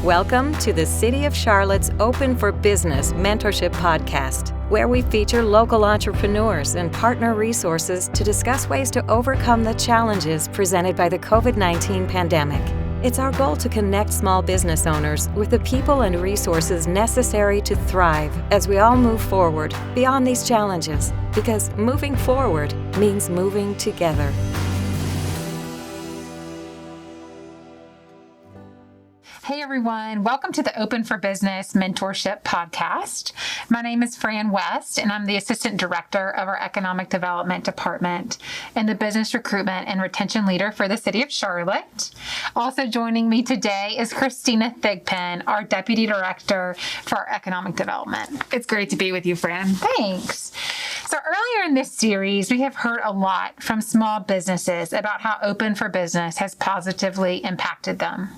Welcome to the City of Charlotte's Open for Business Mentorship podcast, where we feature local entrepreneurs and partner resources to discuss ways to overcome the challenges presented by the COVID-19 pandemic. It's our goal to connect small business owners with the people and resources necessary to thrive as we all move forward beyond these challenges, because moving forward means moving together. Hey everyone, welcome to the Open for Business Mentorship podcast. My name is Fran West, and I'm the Assistant Director of our Economic Development Department and the Business Recruitment and Retention Leader for the City of Charlotte. Also joining me today is Christina Thigpen, our Deputy Director for our Economic Development. It's great to be with you, Fran. Thanks. So earlier in this series, we have heard a lot from small businesses about how Open for Business has positively impacted them.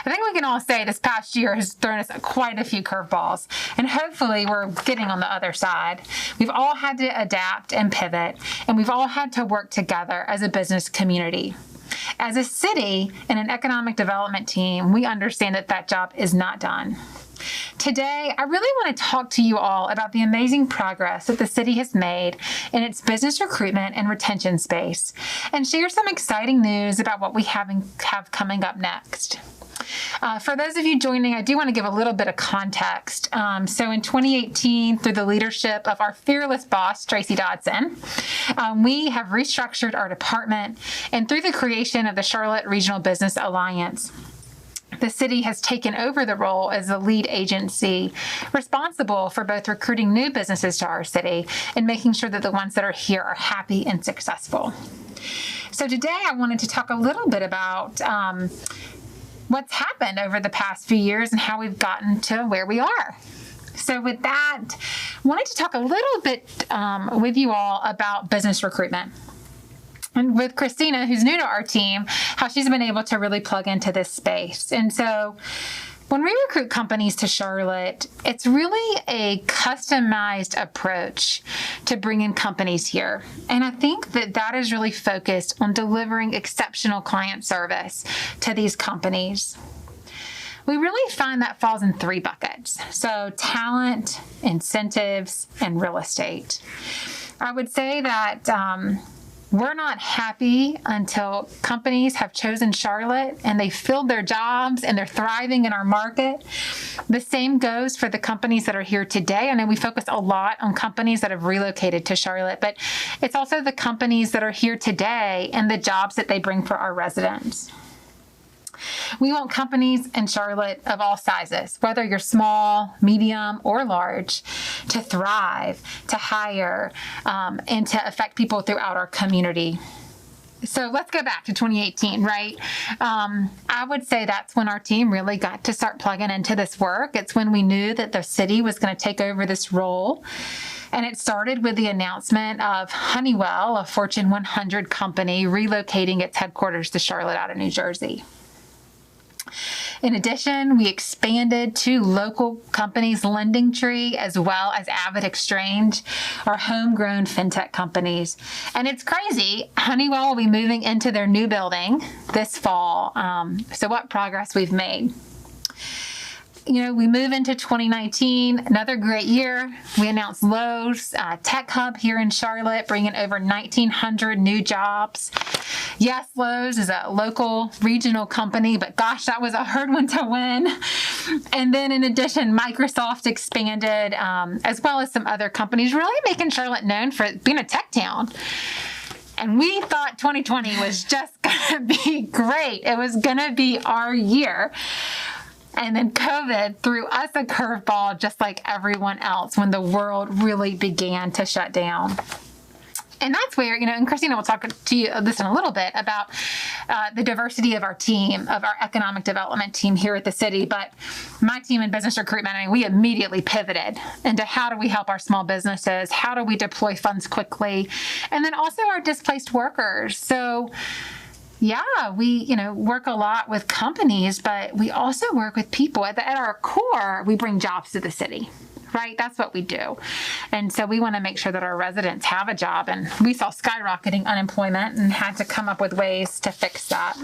I think we can all say this past year has thrown us quite a few curveballs, and hopefully we're getting on the other side. We've all had to adapt and pivot, and we've all had to work together as a business community. As a city and an economic development team, we understand that that job is not done. Today, I really want to talk to you all about the amazing progress that the city has made in its business recruitment and retention space, and share some exciting news about what we have coming up next. For those of you joining, I do want to give a little bit of context. So in 2018, through the leadership of our fearless boss, Tracy Dodson, we have restructured our department, and through the creation of the Charlotte Regional Business Alliance, the city has taken over the role as the lead agency responsible for both recruiting new businesses to our city and making sure that the ones that are here are happy and successful. So today I wanted to talk a little bit about what's happened over the past few years and how we've gotten to where we are. So with that, I wanted to talk a little bit with you all about business recruitment. And with Christina, who's new to our team, how she's been able to really plug into this space. And so when we recruit companies to Charlotte, it's really a customized approach to bringing companies here. And I think that that is really focused on delivering exceptional client service to these companies. We really find that falls in three buckets. So talent, incentives, and real estate. I would say that we're not happy until companies have chosen Charlotte and they filled their jobs and they're thriving in our market. The same goes for the companies that are here today. I know we focus a lot on companies that have relocated to Charlotte, but it's also the companies that are here today and the jobs that they bring for our residents. We want companies in Charlotte of all sizes, whether you're small, medium, or large, to thrive, to hire, and to affect people throughout our community. So let's go back to 2018, right? I would say that's when our team really got to start plugging into this work. It's when we knew that the city was going to take over this role. And it started with the announcement of Honeywell, a Fortune 100 company, relocating its headquarters to Charlotte out of New Jersey. In addition, we expanded to local companies, LendingTree, as well as Avid Exchange, our homegrown fintech companies. And it's crazy. Honeywell will be moving into their new building this fall. So what progress we've made. We move into 2019, another great year. We announced Lowe's Tech Hub here in Charlotte, bringing over 1,900 new jobs. Yes, Lowe's is a local regional company, but gosh, that was a hard one to win. And then in addition, Microsoft expanded, as well as some other companies, really making Charlotte known for being a tech town. And we thought 2020 was just going to be great. It was going to be our year. And then COVID threw us a curveball just like everyone else when the world really began to shut down. And that's where, and Christina will talk to you this in a little bit about the diversity of our team, of our economic development team here at the city. But my team in business recruitment, we immediately pivoted into how do we help our small businesses? How do we deploy funds quickly? And then also our displaced workers. So yeah, we, work a lot with companies, but we also work with people. At our core, we bring jobs to the city, right? That's what we do. And so we want to make sure that our residents have a job. And we saw skyrocketing unemployment and had to come up with ways to fix that.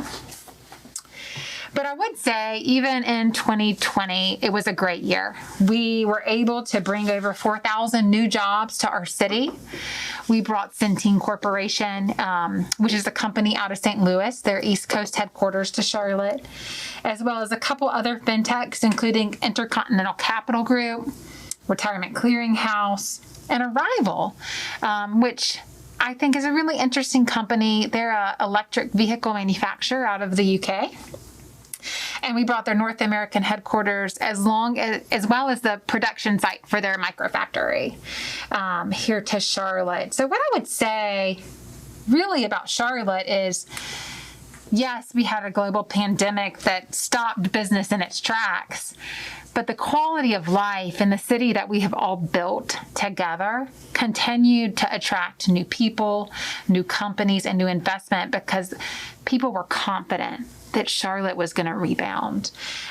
But I would say even in 2020, it was a great year. We were able to bring over 4,000 new jobs to our city. We brought Centene Corporation, which is a company out of St. Louis, their East Coast headquarters, to Charlotte, as well as a couple other fintechs, including Intercontinental Capital Group, Retirement Clearinghouse, and Arrival, which I think is a really interesting company. They're an electric vehicle manufacturer out of the UK. And we brought their North American headquarters as well as the production site for their microfactory here to Charlotte. So what I would say really about Charlotte is, yes, we had a global pandemic that stopped business in its tracks, but the quality of life in the city that we have all built together continued to attract new people, new companies, and new investment because people were confident that Charlotte was going to rebound.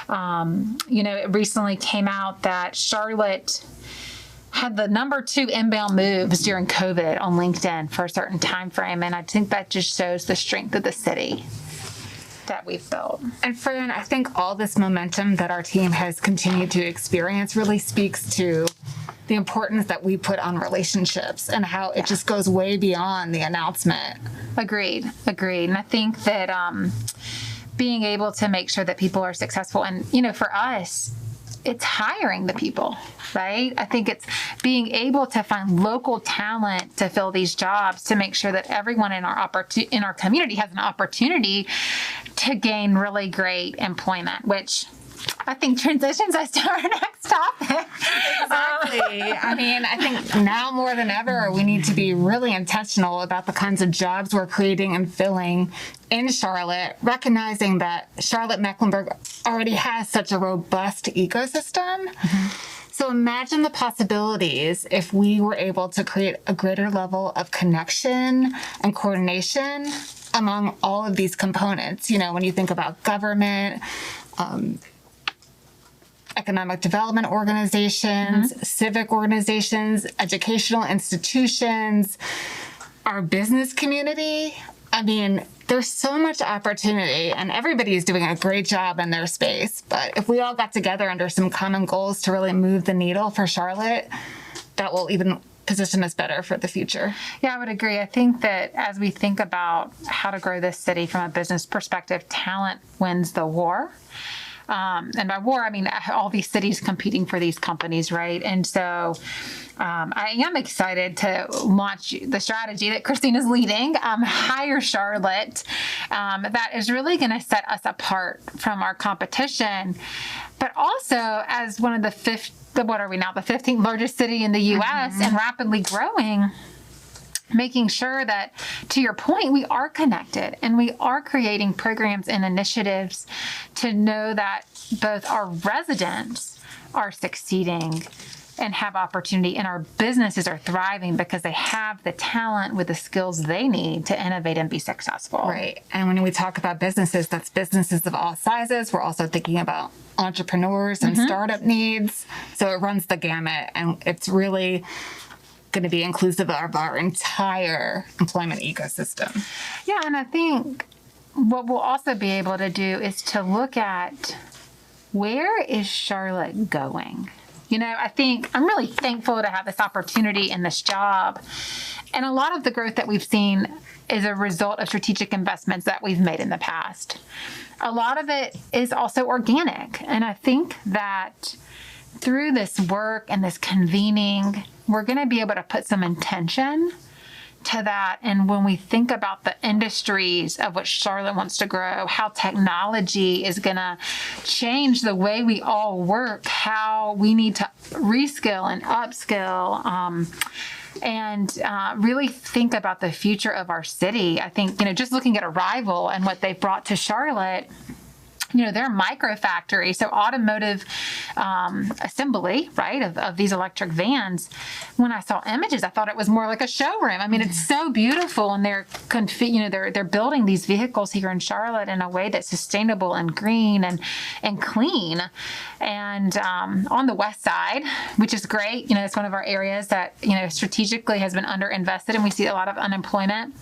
It recently came out that Charlotte had the number 2 inbound moves during COVID on LinkedIn for a certain time frame, and I think that just shows the strength of the city that we've built. And Fran, I think all this momentum that our team has continued to experience really speaks to the importance that we put on relationships and how it just goes way beyond the announcement. Agreed. And I think that being able to make sure that people are successful, and, for us, it's hiring the people, right? I think it's being able to find local talent to fill these jobs, to make sure that everyone in our community has an opportunity to gain really great employment, which I think transitions us to our next topic. Exactly. I think now more than ever, we need to be really intentional about the kinds of jobs we're creating and filling in Charlotte, recognizing that Charlotte-Mecklenburg already has such a robust ecosystem. Mm-hmm. So imagine the possibilities if we were able to create a greater level of connection and coordination among all of these components. When you think about government, economic development organizations, mm-hmm. civic organizations, educational institutions, our business community. There's so much opportunity, and everybody is doing a great job in their space. But if we all got together under some common goals to really move the needle for Charlotte, that will even position us better for the future. Yeah, I would agree. I think that as we think about how to grow this city from a business perspective, talent wins the war. And by war, I mean all these cities competing for these companies, right? And so I am excited to launch the strategy that Christine is leading, Hire Charlotte, that is really going to set us apart from our competition, but also as one of the 15th largest city in the U.S. Mm-hmm. and rapidly growing, making sure that, to your point, we are connected and we are creating programs and initiatives to know that both our residents are succeeding and have opportunity, and our businesses are thriving because they have the talent with the skills they need to innovate and be successful. Right. And when we talk about businesses, that's businesses of all sizes. We're also thinking about entrepreneurs and mm-hmm. startup needs. So it runs the gamut, and it's really going to be inclusive of our entire employment ecosystem. Yeah, and I think what we'll also be able to do is to look at, where is Charlotte going? I think I'm really thankful to have this opportunity and this job. And a lot of the growth that we've seen is a result of strategic investments that we've made in the past. A lot of it is also organic. And I think that through this work and this convening, we're going to be able to put some intention to that. And when we think about the industries of what Charlotte wants to grow, how technology is going to change the way we all work, how we need to reskill and upskill, and really think about the future of our city. I think, just looking at Arrival and what they've brought to Charlotte, they're a microfactory, so automotive assembly, right, of these electric vans. When I saw images, I thought it was more like a showroom. It's so beautiful, and they're building these vehicles here in Charlotte in a way that's sustainable and green and clean. And on the west side, which is great, it's one of our areas that strategically has been underinvested, and we see a lot of unemployment.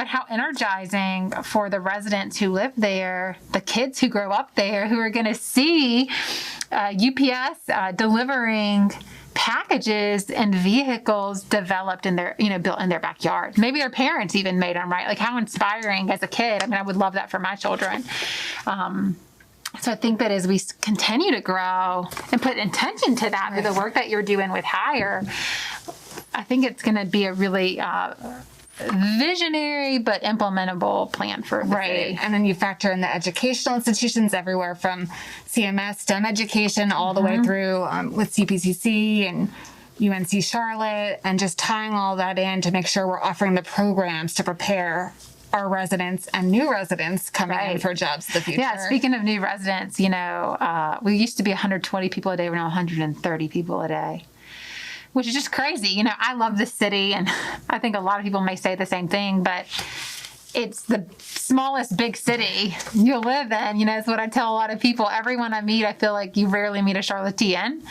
but how energizing for the residents who live there, the kids who grow up there, who are going to see UPS delivering packages and vehicles developed in their, built in their backyard. Maybe their parents even made them, right? Like, how inspiring as a kid. I mean, I would love that for my children. So I think that as we continue to grow and put intention to that through the work that you're doing with Hire, I think it's going to be a really visionary but implementable plan for the city. And then you factor in the educational institutions everywhere from CMS, STEM education, all the way through with CPCC and UNC Charlotte, and just tying all that in to make sure we're offering the programs to prepare our residents and new residents coming in for jobs in the future. Yeah, speaking of new residents, we used to be 120 people a day. We're now 130 people a day, which is just crazy. I love this city, and I think a lot of people may say the same thing, but it's the smallest big city you'll live in. It's what I tell a lot of people. Everyone I meet, I feel like you rarely meet a Charlottean.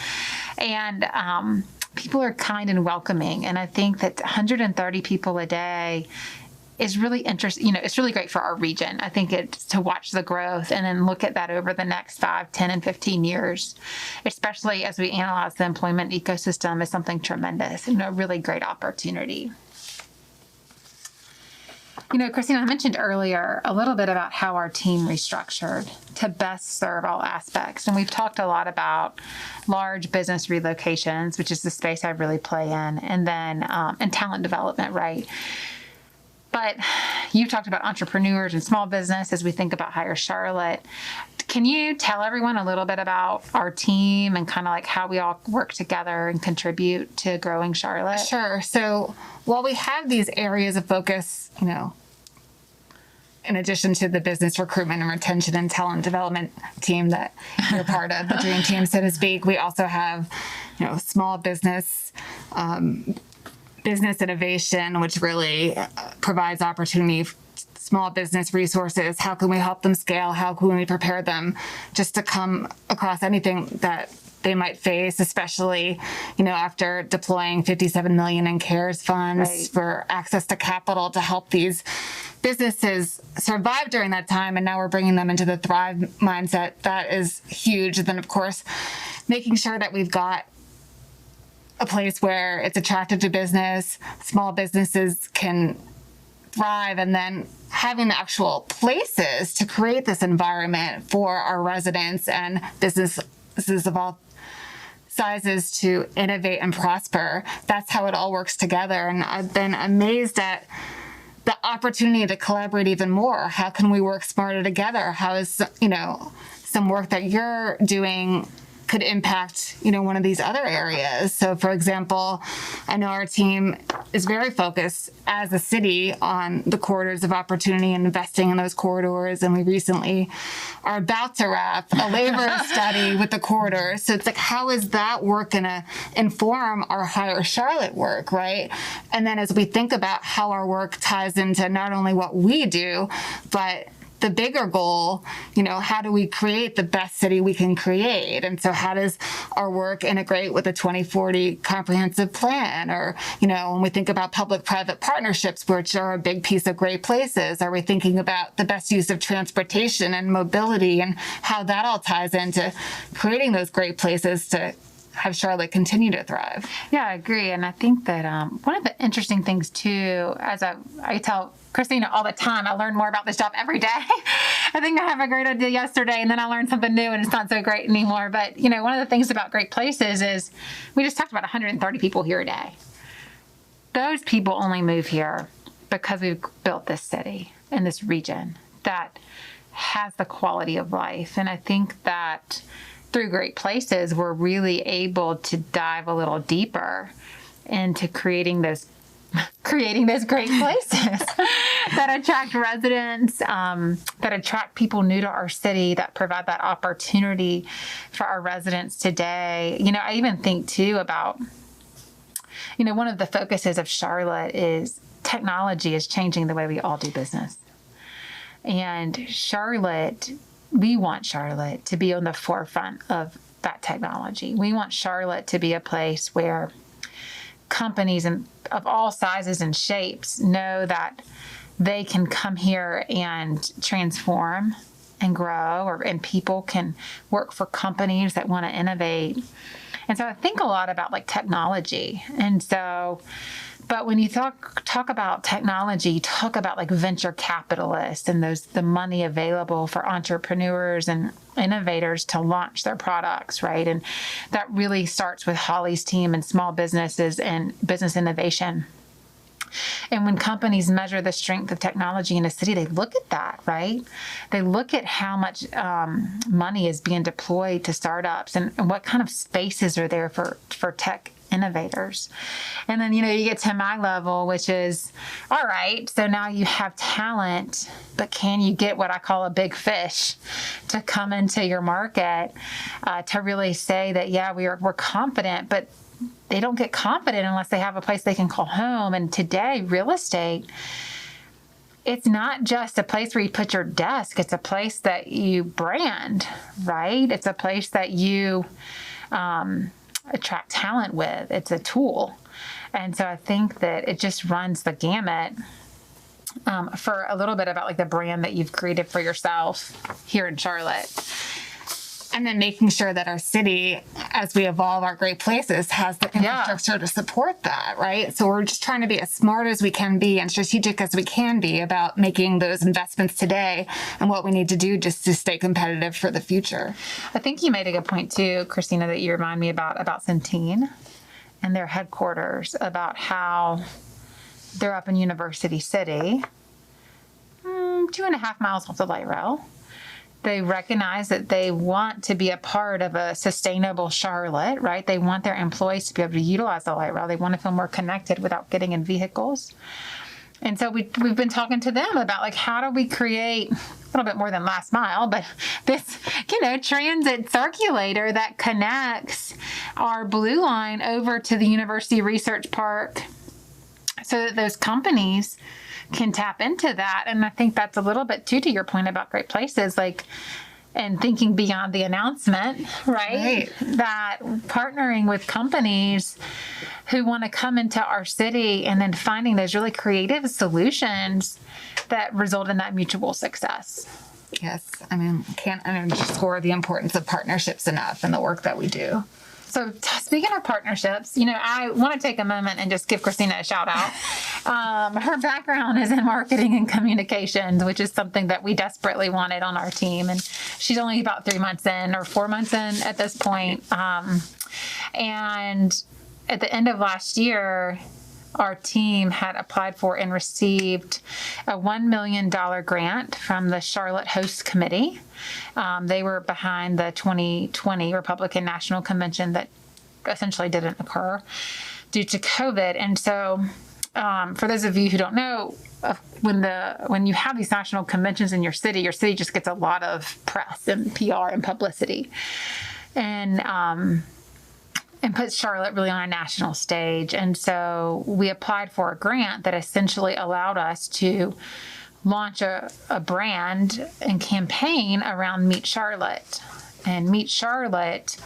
And people are kind and welcoming. And I think that 130 people a day is really interesting. It's really great for our region. I think it's to watch the growth and then look at that over the next 5, 10, and 15 years, especially as we analyze the employment ecosystem, is something tremendous and a really great opportunity. Christina, I mentioned earlier a little bit about how our team restructured to best serve all aspects. And we've talked a lot about large business relocations, which is the space I really play in, and then and talent development, right? But you talked about entrepreneurs and small business as we think about Hire Charlotte. Can you tell everyone a little bit about our team and kind of like how we all work together and contribute to growing Charlotte? Sure. So while we have these areas of focus, in addition to the business recruitment and retention and talent development team that you're part of, the dream team, so to speak, we also have, small business, business innovation, which really provides opportunity, small business resources. How can we help them scale? How can we prepare them just to come across anything that they might face, especially, after deploying $57 million in CARES funds for access to capital to help these businesses survive during that time. And now we're bringing them into the Thrive mindset. That is huge. And then, of course, making sure that we've got a place where it's attractive to business, small businesses can thrive, and then having the actual places to create this environment for our residents and businesses of all sizes to innovate and prosper. That's how it all works together. And I've been amazed at the opportunity to collaborate even more. How can we work smarter together? How is, some work that you're doing could impact, one of these other areas. So, for example, I know our team is very focused as a city on the corridors of opportunity and investing in those corridors. And we recently are about to wrap a labor study with the corridors. So it's like, how is that work going to inform our Hire Charlotte work, right? And then as we think about how our work ties into not only what we do, but the bigger goal, how do we create the best city we can create? And so how does our work integrate with the 2040 comprehensive plan? Or, when we think about public-private partnerships, which are a big piece of Great Places, are we thinking about the best use of transportation and mobility and how that all ties into creating those great places to have Charlotte continue to thrive? Yeah, I agree. And I think that one of the interesting things too, as I tell Christina all the time, I learn more about this job every day. I think I have a great idea yesterday and then I learn something new and it's not so great anymore. But, one of the things about Great Places is we just talked about 130 people here a day. Those people only move here because we've built this city and this region that has the quality of life. And I think that through Great Places, we're really able to dive a little deeper into creating those great places that attract residents, that attract people new to our city, that provide that opportunity for our residents today. I even think too about, one of the focuses of Charlotte is technology is changing the way we all do business. And we want Charlotte to be on the forefront of that technology. We want Charlotte to be a place where companies of all sizes and shapes know that they can come here and transform and grow, and people can work for companies that want to innovate. And so I think a lot about like technology. And so, but when you talk about technology, talk about like venture capitalists and the money available for entrepreneurs and innovators to launch their products, right? And that really starts with Holly's team and small businesses and business innovation. And when companies measure the strength of technology in a city, they look at that, right? They look at how much money is being deployed to startups and what kind of spaces are there for tech innovators. And then, you get to my level, which is, all right, so now you have talent, but can you get what I call a big fish to come into your market to really say that, yeah, we're confident, but they don't get confident unless they have a place they can call home. And today, real estate, it's not just a place where you put your desk. It's a place that you brand, right? It's a place that you attract talent with. It's a tool. And so I think that it just runs the gamut for a little bit about like the brand that you've created for yourself here in Charlotte. And then making sure that our city, as we evolve our great places, has the infrastructure to support that, right? So we're just trying to be as smart as we can be and strategic as we can be about making those investments today and what we need to do just to stay competitive for the future. I think you made a good point too, Christina, that you remind me about Centene and their headquarters, about how they're up in University City, 2.5 miles off the light rail. They recognize that they want to be a part of a sustainable Charlotte, right? They want their employees to be able to utilize the light rail. They want to feel more connected without getting in vehicles. And so we've been talking to them about like, how do we create a little bit more than last mile, but this, transit circulator that connects our Blue Line over to the University Research Park so that those companies can tap into that. And I think that's a little bit too to your point about great places, like, and thinking beyond the announcement, right? That partnering with companies who want to come into our city and then finding those really creative solutions that result in that mutual success. Yes. I mean, can't underscore the importance of partnerships enough in the work that we do. So speaking of partnerships, I want to take a moment and just give Christina a shout out. Her background is in marketing and communications, which is something that we desperately wanted on our team. And she's only about 3 months in or 4 months in at this point. And at the end of last year, our team had applied for and received a $1 million grant from the Charlotte Host Committee. They were behind the 2020 Republican National Convention that essentially didn't occur due to COVID. And so for those of you who don't know, when you have these national conventions in your city just gets a lot of press and PR and publicity. And puts Charlotte really on a national stage. And so we applied for a grant that essentially allowed us to launch a brand and campaign around Meet Charlotte. And Meet Charlotte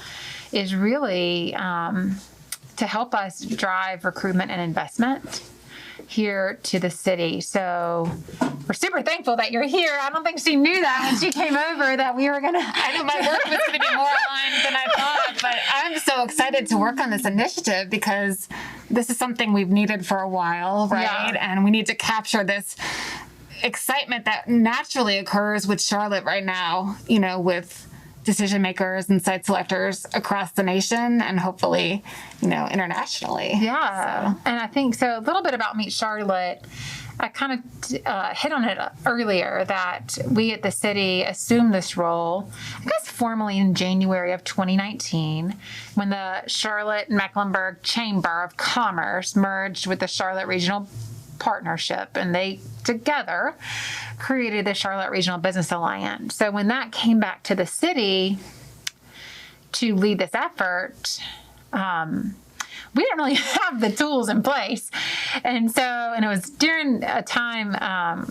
is really to help us drive recruitment and investment here to the city. So we're super thankful that you're here. I don't think she knew that when she came over that we were going to... I know my work was going to be more aligned than I thought, but I'm so excited to work on this initiative because this is something we've needed for a while, right? Yeah. And we need to capture this excitement that naturally occurs with Charlotte right now, with decision makers and site selectors across the nation and hopefully, internationally. Yeah. So. And I think so a little bit about Meet Charlotte. I kind of hit on it earlier that we at the city assumed this role, I guess formally in January of 2019, when the Charlotte-Mecklenburg Chamber of Commerce merged with the Charlotte Regional Partnership, and they together created the Charlotte Regional Business Alliance. So when that came back to the city to lead this effort, we didn't really have the tools in place. And it was during a time,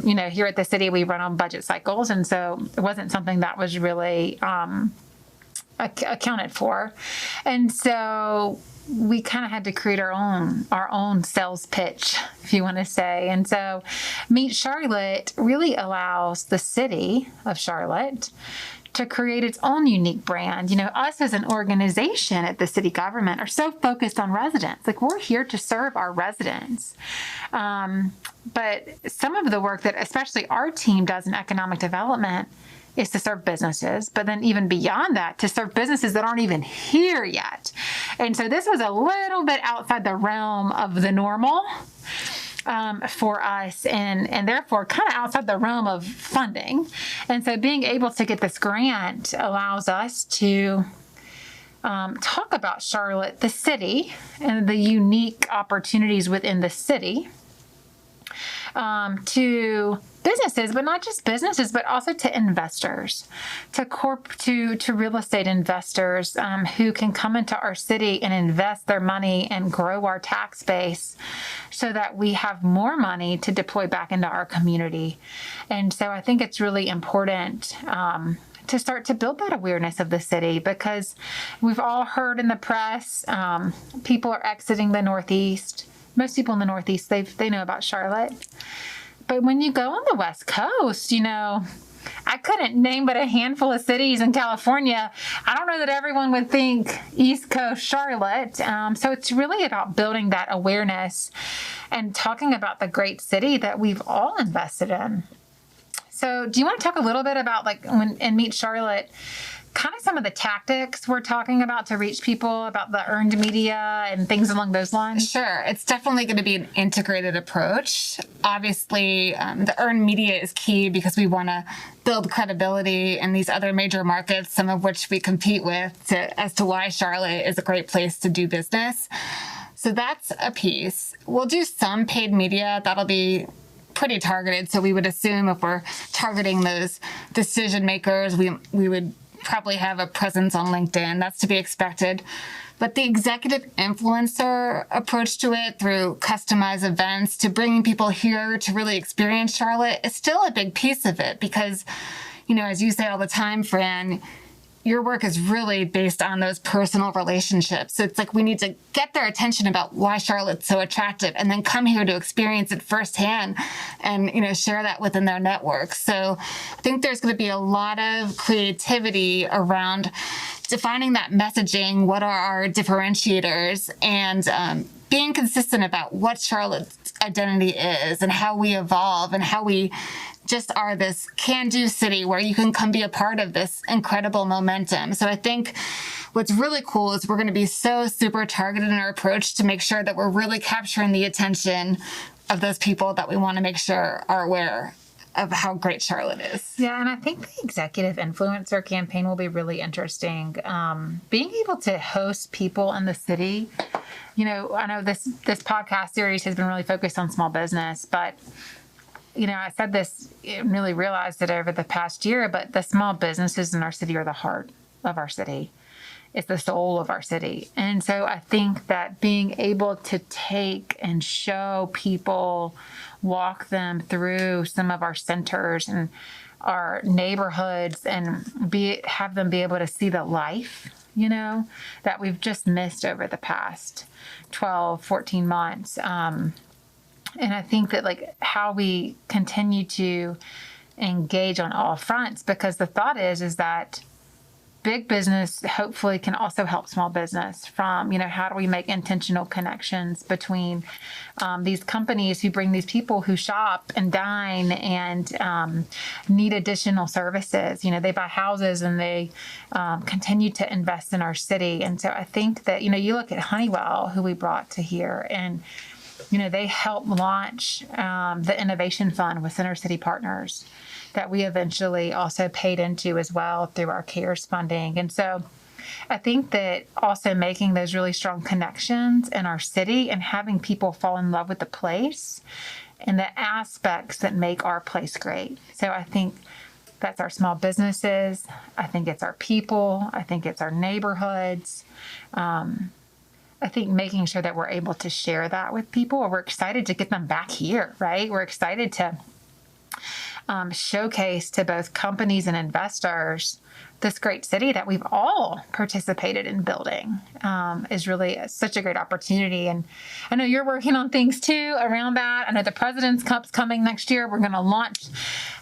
here at the city, we run on budget cycles. And so it wasn't something that was really accounted for. And so we kind of had to create our own sales pitch, if you want to say. And so Meet Charlotte really allows the city of Charlotte to create its own unique brand. Us as an organization at the city government are so focused on residents. Like, we're here to serve our residents. But some of the work that especially our team does in economic development is to serve businesses, but then even beyond that, to serve businesses that aren't even here yet. And so this was a little bit outside the realm of the normal for us, and therefore kind of outside the realm of funding. And so being able to get this grant allows us to talk about Charlotte, the city, and the unique opportunities within the city, to businesses, but not just businesses, but also to investors, to real estate investors who can come into our city and invest their money and grow our tax base so that we have more money to deploy back into our community. And so I think it's really important to start to build that awareness of the city, because we've all heard in the press, people are exiting the Northeast. Most people in the Northeast, they know about Charlotte. But when you go on the West Coast, I couldn't name but a handful of cities in California. I don't know that everyone would think East Coast Charlotte. So it's really about building that awareness and talking about the great city that we've all invested in. So do you want to talk a little bit about, like, when in Meet Charlotte, kind of some of the tactics we're talking about to reach people, about the earned media and things along those lines? Sure. It's definitely going to be an integrated approach. Obviously, the earned media is key because we want to build credibility in these other major markets, some of which we compete with, as to why Charlotte is a great place to do business. So that's a piece. We'll do some paid media. That'll be pretty targeted. So we would assume if we're targeting those decision makers, we would probably have a presence on LinkedIn. That's to be expected. But the executive influencer approach to it, through customized events, to bringing people here to really experience Charlotte, is still a big piece of it, because, as you say all the time, Fran, your work is really based on those personal relationships. So it's like we need to get their attention about why Charlotte's so attractive, and then come here to experience it firsthand and, share that within their network. So I think there's going to be a lot of creativity around defining that messaging, what are our differentiators, and being consistent about what Charlotte's identity is and how we evolve and how we just are this can-do city where you can come be a part of this incredible momentum. So I think what's really cool is we're going to be so super targeted in our approach to make sure that we're really capturing the attention of those people that we want to make sure are aware of how great Charlotte is. Yeah, and I think the executive influencer campaign will be really interesting. Being able to host people in the city, I know this podcast series has been really focused on small business, but I said this, really realized it over the past year, but the small businesses in our city are the heart of our city. It's the soul of our city. And so I think that being able to take and show people, walk them through some of our centers and our neighborhoods, and have them be able to see the life, that we've just missed over the past 12, 14 months. And I think that, like, how we continue to engage on all fronts, because the thought is that big business hopefully can also help small business from, how do we make intentional connections between these companies who bring these people who shop and dine and need additional services. They buy houses and they continue to invest in our city. And so I think that, you look at Honeywell, who we brought to here, and they helped launch the Innovation Fund with Center City Partners that we eventually also paid into as well through our CARES funding. And so I think that also making those really strong connections in our city and having people fall in love with the place and the aspects that make our place great. So I think that's our small businesses. I think it's our people. I think it's our neighborhoods. I think making sure that we're able to share that with people, or we're excited to get them back here, right? We're excited to showcase to both companies and investors this great city that we've all participated in building is really such a great opportunity. And I know you're working on things too around that. I know the President's Cup's coming next year. We're going to launch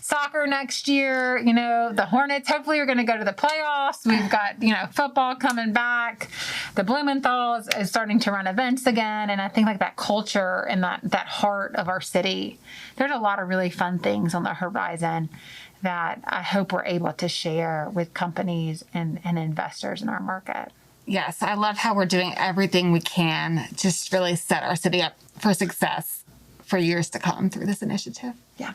soccer next year. You know, the Hornets hopefully are going to go to the playoffs. We've got, you know, football coming back. The Blumenthal is starting to run events again. And I think like that culture and that heart of our city, there's a lot of really fun things on the horizon that I hope we're able to share with companies and investors in our market. Yes, I love how we're doing everything we can to just really set our city up for success for years to come through this initiative. Yeah.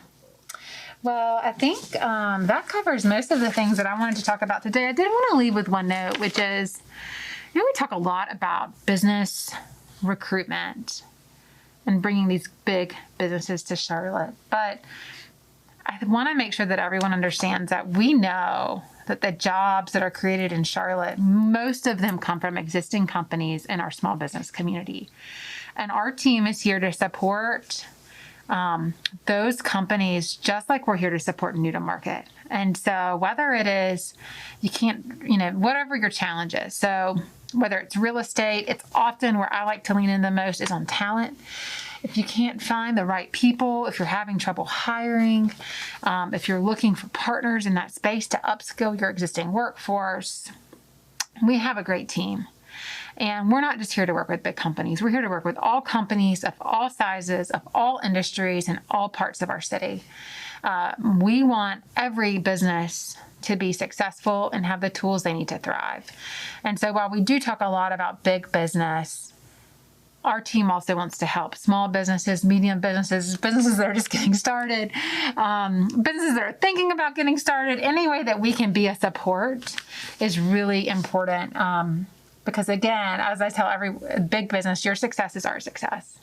Well, I think that covers most of the things that I wanted to talk about today. I did want to leave with one note, which is, you know, we talk a lot about business recruitment and bringing these big businesses to Charlotte, but I want to make sure that everyone understands that we know that the jobs that are created in Charlotte, most of them come from existing companies in our small business community. And our team is here to support those companies just like we're here to support new to market. And so whether it is, you can't, you know, whatever your challenge is. So whether it's real estate, it's often where I like to lean in the most is on talent. If you can't find the right people, if you're having trouble hiring, if you're looking for partners in that space to upskill your existing workforce, we have a great team. And we're not just here to work with big companies. We're here to work with all companies of all sizes, of all industries, and all parts of our city. We want every business to be successful and have the tools they need to thrive. And so while we do talk a lot about big business, our team also wants to help small businesses, medium businesses, businesses that are just getting started, businesses that are thinking about getting started. Any way that we can be a support is really important. Because again, as I tell every big business, your success is our success.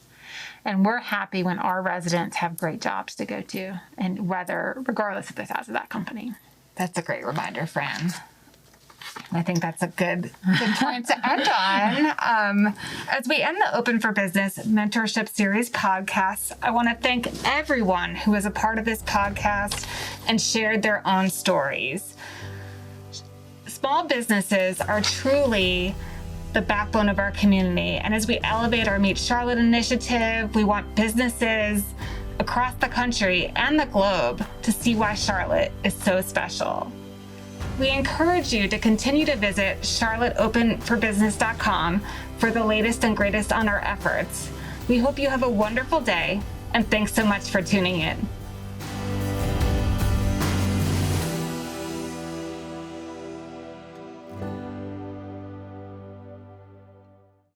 And we're happy when our residents have great jobs to go to, and regardless of the size of that company. That's a great reminder, Fran. I think that's a good point to end on. As we end the Open for Business Mentorship Series podcast, I want to thank everyone who was a part of this podcast and shared their own stories. Small businesses are truly the backbone of our community. And as we elevate our Meet Charlotte initiative, we want businesses across the country and the globe to see why Charlotte is so special. We encourage you to continue to visit charlotteopenforbusiness.com for the latest and greatest on our efforts. We hope you have a wonderful day, and thanks so much for tuning in.